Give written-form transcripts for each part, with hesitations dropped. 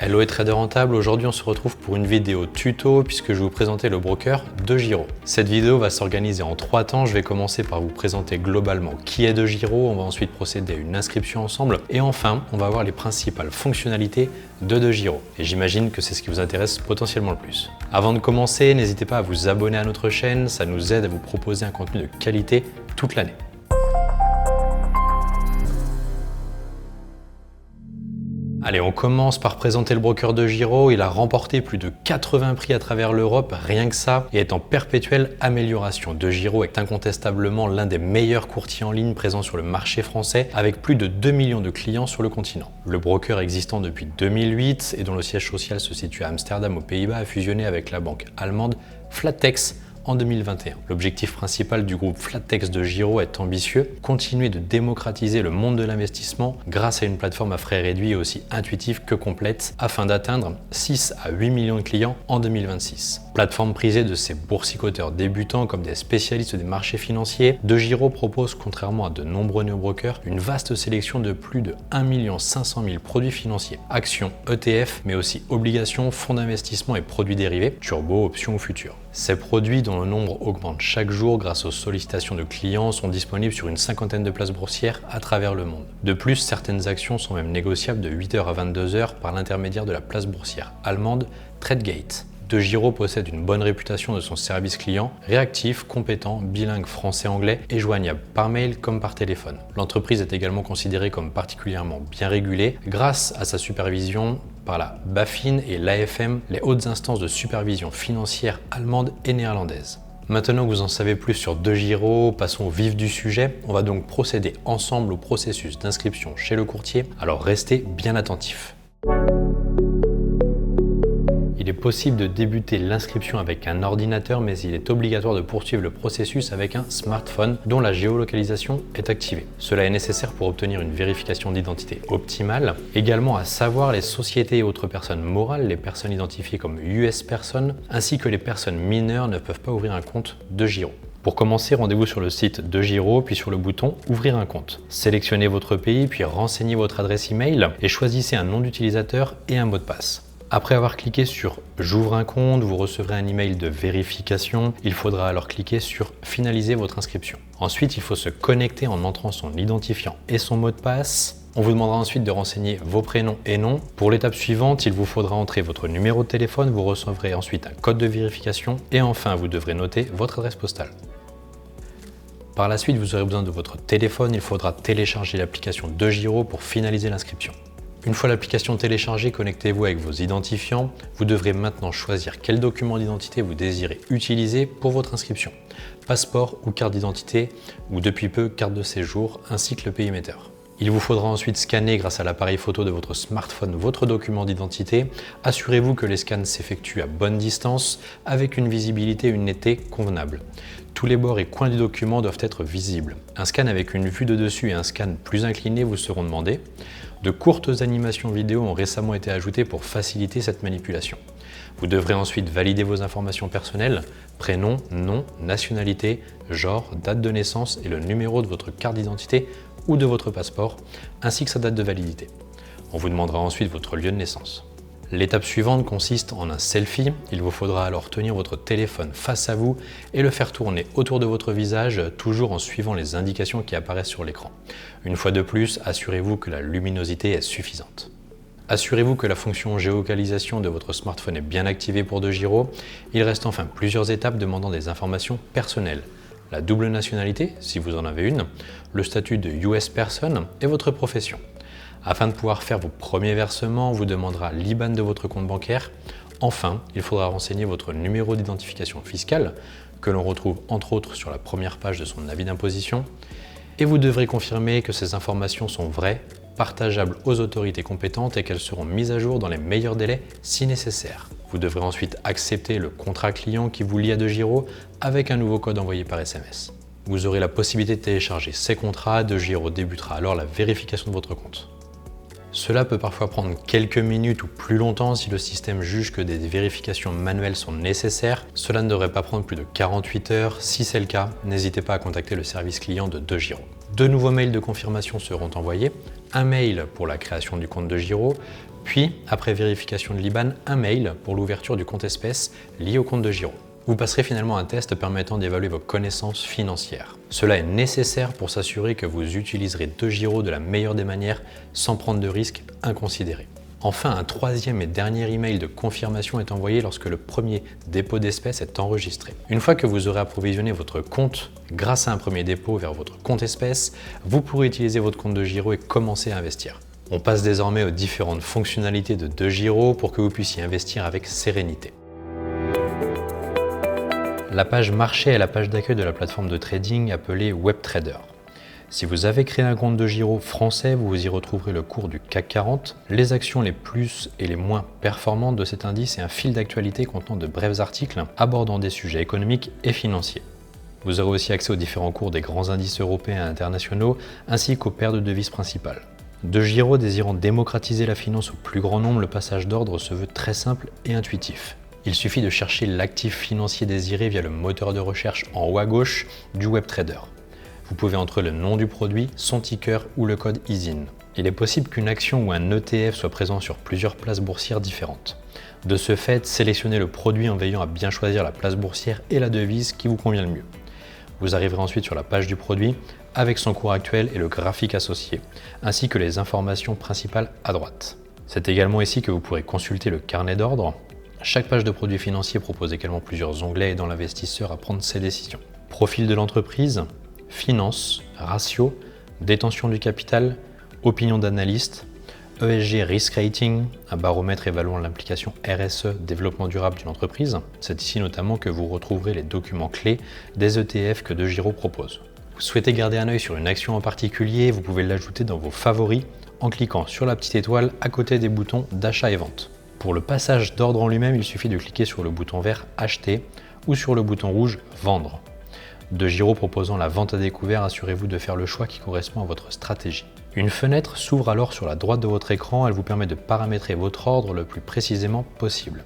Hello trader rentable, aujourd'hui on se retrouve pour une vidéo tuto puisque je vais vous présenter le broker DEGIRO. Cette vidéo va s'organiser en 3 temps. Je vais commencer par vous présenter globalement qui est DEGIRO, on va ensuite procéder à une inscription ensemble et enfin on va voir les principales fonctionnalités de DEGIRO. Et j'imagine que c'est ce qui vous intéresse potentiellement le plus. Avant de commencer, n'hésitez pas à vous abonner à notre chaîne, ça nous aide à vous proposer un contenu de qualité toute l'année. Allez, on commence par présenter le broker DEGIRO. Il a remporté plus de 80 prix à travers l'Europe, rien que ça, et est en perpétuelle amélioration. DEGIRO est incontestablement l'un des meilleurs courtiers en ligne présents sur le marché français, avec plus de 2 millions de clients sur le continent. Le broker existant depuis 2008 et dont le siège social se situe à Amsterdam aux Pays-Bas a fusionné avec la banque allemande Flatex en 2021. L'objectif principal du groupe Flatex DEGIRO est ambitieux, continuer de démocratiser le monde de l'investissement grâce à une plateforme à frais réduits et aussi intuitive que complète afin d'atteindre 6 à 8 millions de clients en 2026. Plateforme prisée de ses boursicoteurs débutants comme des spécialistes des marchés financiers, DEGIRO propose, contrairement à de nombreux néobrokers, une vaste sélection de plus de 1 500 000 produits financiers, actions, ETF, mais aussi obligations, fonds d'investissement et produits dérivés, turbo, options ou futurs. Ces produits, dont le nombre augmente chaque jour grâce aux sollicitations de clients, sont disponibles sur une cinquantaine de places boursières à travers le monde. De plus, certaines actions sont même négociables de 8h à 22h par l'intermédiaire de la place boursière allemande Tradegate. DEGIRO possède une bonne réputation de son service client, réactif, compétent, bilingue français-anglais et joignable par mail comme par téléphone. L'entreprise est également considérée comme particulièrement bien régulée grâce à sa supervision par la BaFin et l'AFM, les hautes instances de supervision financière allemandes et néerlandaises. Maintenant que vous en savez plus sur DEGIRO, passons au vif du sujet. On va donc procéder ensemble au processus d'inscription chez le courtier, alors restez bien attentifs. Il est possible de débuter l'inscription avec un ordinateur, mais il est obligatoire de poursuivre le processus avec un smartphone dont la géolocalisation est activée. Cela est nécessaire pour obtenir une vérification d'identité optimale. Également à savoir les sociétés et autres personnes morales, les personnes identifiées comme US Person, ainsi que les personnes mineures ne peuvent pas ouvrir un compte DEGIRO. Pour commencer, rendez-vous sur le site DEGIRO, puis sur le bouton « Ouvrir un compte ». Sélectionnez votre pays, puis renseignez votre adresse email et choisissez un nom d'utilisateur et un mot de passe. Après avoir cliqué sur « J'ouvre un compte », vous recevrez un email de vérification. Il faudra alors cliquer sur « Finaliser votre inscription ». Ensuite, il faut se connecter en entrant son identifiant et son mot de passe. On vous demandera ensuite de renseigner vos prénoms et noms. Pour l'étape suivante, il vous faudra entrer votre numéro de téléphone. Vous recevrez ensuite un code de vérification. Et enfin, vous devrez noter votre adresse postale. Par la suite, vous aurez besoin de votre téléphone. Il faudra télécharger l'application DEGIRO pour finaliser l'inscription. Une fois l'application téléchargée, connectez-vous avec vos identifiants. Vous devrez maintenant choisir quel document d'identité vous désirez utiliser pour votre inscription. Passeport ou carte d'identité, ou depuis peu carte de séjour, ainsi que le pays émetteur. Il vous faudra ensuite scanner grâce à l'appareil photo de votre smartphone votre document d'identité. Assurez-vous que les scans s'effectuent à bonne distance avec une visibilité et une netteté convenable. Tous les bords et coins du document doivent être visibles. Un scan avec une vue de dessus et un scan plus incliné vous seront demandés. De courtes animations vidéo ont récemment été ajoutées pour faciliter cette manipulation. Vous devrez ensuite valider vos informations personnelles, prénom, nom, nationalité, genre, date de naissance et le numéro de votre carte d'identité ou de votre passeport, ainsi que sa date de validité. On vous demandera ensuite votre lieu de naissance. L'étape suivante consiste en un selfie. Il vous faudra alors tenir votre téléphone face à vous et le faire tourner autour de votre visage, toujours en suivant les indications qui apparaissent sur l'écran. Une fois de plus, assurez-vous que la luminosité est suffisante. Assurez-vous que la fonction géolocalisation de votre smartphone est bien activée pour DEGIRO. Il reste enfin plusieurs étapes demandant des informations personnelles. La double nationalité, si vous en avez une, le statut de US Person et votre profession. Afin de pouvoir faire vos premiers versements, on vous demandera l'IBAN de votre compte bancaire. Enfin, il faudra renseigner votre numéro d'identification fiscale, que l'on retrouve entre autres sur la première page de son avis d'imposition. Et vous devrez confirmer que ces informations sont vraies, partageables aux autorités compétentes et qu'elles seront mises à jour dans les meilleurs délais si nécessaire. Vous devrez ensuite accepter le contrat client qui vous lie à DEGIRO avec un nouveau code envoyé par SMS. Vous aurez la possibilité de télécharger ces contrats. DEGIRO débutera alors la vérification de votre compte. Cela peut parfois prendre quelques minutes ou plus longtemps si le système juge que des vérifications manuelles sont nécessaires. Cela ne devrait pas prendre plus de 48 heures. Si c'est le cas, n'hésitez pas à contacter le service client de DEGIRO. 2 nouveaux mails de confirmation seront envoyés. Un mail pour la création du compte DEGIRO, Puis, après vérification de l'IBAN, un mail pour l'ouverture du compte espèces lié au compte de Giro. Vous passerez finalement un test permettant d'évaluer vos connaissances financières. Cela est nécessaire pour s'assurer que vous utiliserez DeGiro de la meilleure des manières sans prendre de risques inconsidérés. Enfin, un troisième et dernier email de confirmation est envoyé lorsque le premier dépôt d'espèces est enregistré. Une fois que vous aurez approvisionné votre compte grâce à un premier dépôt vers votre compte espèces, vous pourrez utiliser votre compte DeGiro et commencer à investir. On passe désormais aux différentes fonctionnalités de DeGiro pour que vous puissiez investir avec sérénité. La page marché est la page d'accueil de la plateforme de trading appelée WebTrader. Si vous avez créé un compte DeGiro français, vous y retrouverez le cours du CAC 40, les actions les plus et les moins performantes de cet indice et un fil d'actualité contenant de brefs articles abordant des sujets économiques et financiers. Vous aurez aussi accès aux différents cours des grands indices européens et internationaux ainsi qu'aux paires de devises principales. DeGiro désirant démocratiser la finance au plus grand nombre, le passage d'ordre se veut très simple et intuitif. Il suffit de chercher l'actif financier désiré via le moteur de recherche en haut à gauche du WebTrader. Vous pouvez entrer le nom du produit, son ticker ou le code ISIN. Il est possible qu'une action ou un ETF soit présent sur plusieurs places boursières différentes. De ce fait, sélectionnez le produit en veillant à bien choisir la place boursière et la devise qui vous convient le mieux. Vous arriverez ensuite sur la page du produit avec son cours actuel et le graphique associé, ainsi que les informations principales à droite. C'est également ici que vous pourrez consulter le carnet d'ordre. Chaque page de produits financiers propose également plusieurs onglets aidant l'investisseur à prendre ses décisions. Profil de l'entreprise, finances, ratio, détention du capital, opinion d'analyste, ESG Risk Rating, un baromètre évaluant l'implication RSE, développement durable d'une entreprise. C'est ici notamment que vous retrouverez les documents clés des ETF que DeGiro propose. Vous souhaitez garder un œil sur une action en particulier, vous pouvez l'ajouter dans vos favoris en cliquant sur la petite étoile à côté des boutons d'achat et vente. Pour le passage d'ordre en lui-même, il suffit de cliquer sur le bouton vert Acheter ou sur le bouton rouge Vendre. DeGiro proposant la vente à découvert, assurez-vous de faire le choix qui correspond à votre stratégie. Une fenêtre s'ouvre alors sur la droite de votre écran, elle vous permet de paramétrer votre ordre le plus précisément possible.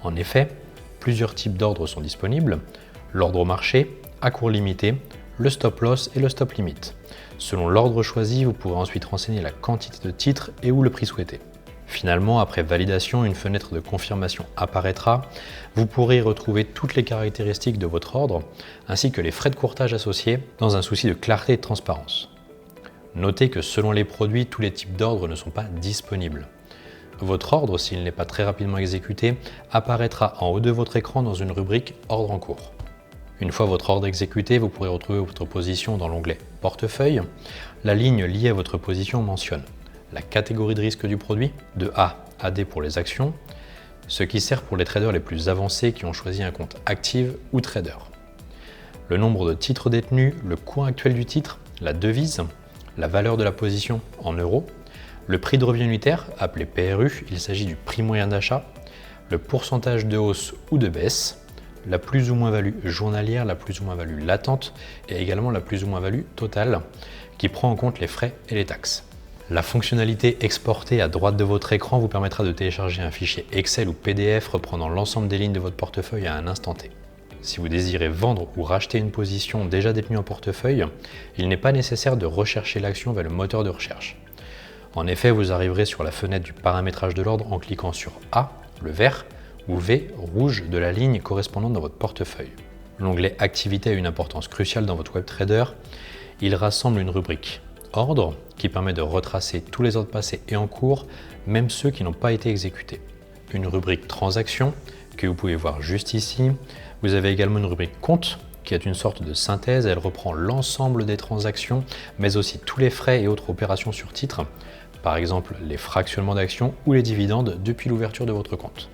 En effet, plusieurs types d'ordres sont disponibles, l'ordre au marché, à cours limité, le stop loss et le stop limit. Selon l'ordre choisi, vous pourrez ensuite renseigner la quantité de titres et ou le prix souhaité. Finalement, après validation, une fenêtre de confirmation apparaîtra. Vous pourrez y retrouver toutes les caractéristiques de votre ordre, ainsi que les frais de courtage associés, dans un souci de clarté et de transparence. Notez que selon les produits, tous les types d'ordres ne sont pas disponibles. Votre ordre, s'il n'est pas très rapidement exécuté, apparaîtra en haut de votre écran dans une rubrique « Ordre en cours ». Une fois votre ordre exécuté, vous pourrez retrouver votre position dans l'onglet « Portefeuille ». La ligne liée à votre position mentionne la catégorie de risque du produit, de A à D pour les actions, ce qui sert pour les traders les plus avancés qui ont choisi un compte active ou trader. Le nombre de titres détenus, le cours actuel du titre, la devise, la valeur de la position en euros, le prix de revient unitaire, appelé PRU, il s'agit du prix moyen d'achat, le pourcentage de hausse ou de baisse, la plus ou moins value journalière, la plus ou moins value latente et également la plus ou moins value totale qui prend en compte les frais et les taxes. La fonctionnalité exportée à droite de votre écran vous permettra de télécharger un fichier Excel ou PDF reprenant l'ensemble des lignes de votre portefeuille à un instant T. Si vous désirez vendre ou racheter une position déjà détenue en portefeuille, il n'est pas nécessaire de rechercher l'action via le moteur de recherche. En effet, vous arriverez sur la fenêtre du paramétrage de l'ordre en cliquant sur A, le vert, ou V, rouge, de la ligne correspondante dans votre portefeuille. L'onglet Activité a une importance cruciale dans votre WebTrader. Il rassemble une rubrique Ordre, qui permet de retracer tous les ordres passés et en cours, même ceux qui n'ont pas été exécutés. Une rubrique Transactions, que vous pouvez voir juste ici. Vous avez également une rubrique Compte, qui est une sorte de synthèse. Elle reprend l'ensemble des transactions, mais aussi tous les frais et autres opérations sur titre, par exemple les fractionnements d'actions ou les dividendes depuis l'ouverture de votre compte.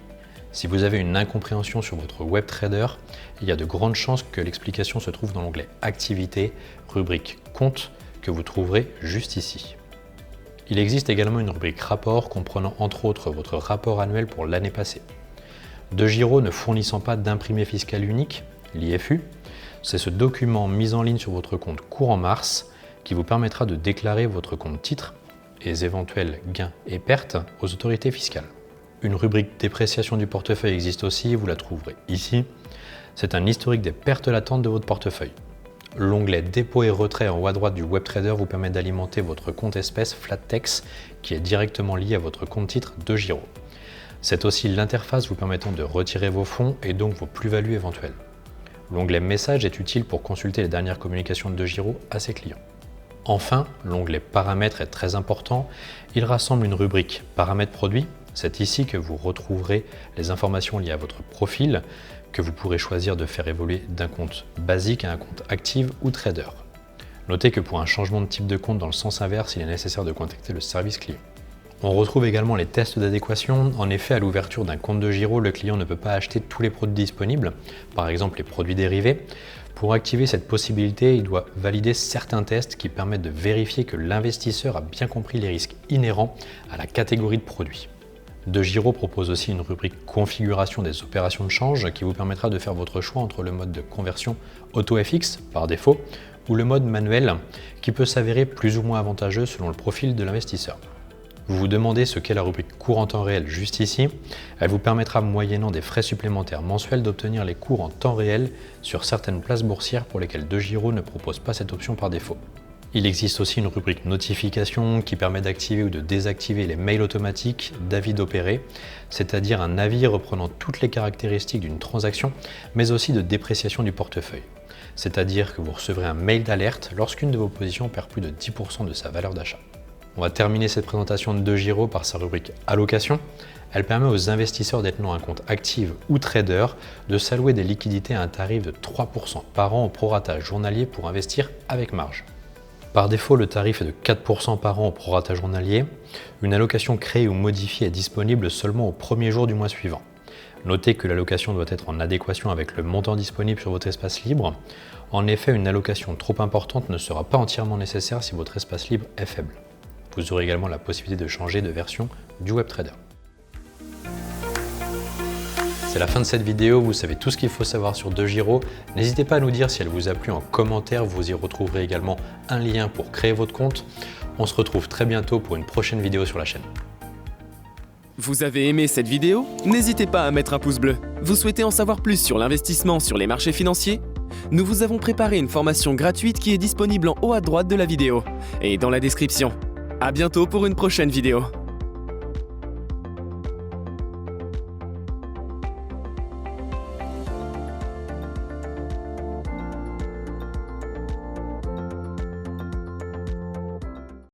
Si vous avez une incompréhension sur votre WebTrader, il y a de grandes chances que l'explication se trouve dans l'onglet Activité, rubrique Compte, que vous trouverez juste ici. Il existe également une rubrique Rapport comprenant entre autres votre rapport annuel pour l'année passée. DeGiro ne fournissant pas d'imprimé fiscal unique, l'IFU, c'est ce document mis en ligne sur votre compte courant mars qui vous permettra de déclarer votre compte titre et les éventuels gains et pertes aux autorités fiscales. Une rubrique dépréciation du portefeuille existe aussi, vous la trouverez ici. C'est un historique des pertes latentes de votre portefeuille. L'onglet dépôt et retrait en haut à droite du WebTrader vous permet d'alimenter votre compte espèce Flattex qui est directement lié à votre compte titre DEGIRO. C'est aussi l'interface vous permettant de retirer vos fonds et donc vos plus-values éventuelles. L'onglet Messages est utile pour consulter les dernières communications de DEGIRO à ses clients. Enfin, l'onglet Paramètres est très important. Il rassemble une rubrique Paramètres produits. C'est ici que vous retrouverez les informations liées à votre profil, que vous pourrez choisir de faire évoluer d'un compte basique à un compte active ou trader. Notez que pour un changement de type de compte dans le sens inverse, il est nécessaire de contacter le service client. On retrouve également les tests d'adéquation. En effet, à l'ouverture d'un compte DEGIRO, le client ne peut pas acheter tous les produits disponibles, par exemple les produits dérivés. Pour activer cette possibilité, il doit valider certains tests qui permettent de vérifier que l'investisseur a bien compris les risques inhérents à la catégorie de produits. DEGIRO propose aussi une rubrique configuration des opérations de change qui vous permettra de faire votre choix entre le mode de conversion AutoFX par défaut ou le mode manuel qui peut s'avérer plus ou moins avantageux selon le profil de l'investisseur. Vous vous demandez ce qu'est la rubrique cours en temps réel juste ici. Elle vous permettra moyennant des frais supplémentaires mensuels d'obtenir les cours en temps réel sur certaines places boursières pour lesquelles DEGIRO ne propose pas cette option par défaut. Il existe aussi une rubrique notification qui permet d'activer ou de désactiver les mails automatiques d'avis d'opérer, c'est-à-dire un avis reprenant toutes les caractéristiques d'une transaction, mais aussi de dépréciation du portefeuille. C'est-à-dire que vous recevrez un mail d'alerte lorsqu'une de vos positions perd plus de 10% de sa valeur d'achat. On va terminer cette présentation de DEGIRO par sa rubrique allocation. Elle permet aux investisseurs détenant un compte actif ou trader de s'allouer des liquidités à un tarif de 3% par an au prorata journalier pour investir avec marge. Par défaut, le tarif est de 4% par an au prorata journalier. Une allocation créée ou modifiée est disponible seulement au premier jour du mois suivant. Notez que l'allocation doit être en adéquation avec le montant disponible sur votre espace libre. En effet, une allocation trop importante ne sera pas entièrement nécessaire si votre espace libre est faible. Vous aurez également la possibilité de changer de version du WebTrader. C'est la fin de cette vidéo, vous savez tout ce qu'il faut savoir sur DEGIRO. N'hésitez pas à nous dire si elle vous a plu en commentaire, vous y retrouverez également un lien pour créer votre compte. On se retrouve très bientôt pour une prochaine vidéo sur la chaîne. Vous avez aimé cette vidéo? N'hésitez pas à mettre un pouce bleu. Vous souhaitez en savoir plus sur l'investissement sur les marchés financiers? Nous vous avons préparé une formation gratuite qui est disponible en haut à droite de la vidéo et dans la description. À bientôt pour une prochaine vidéo.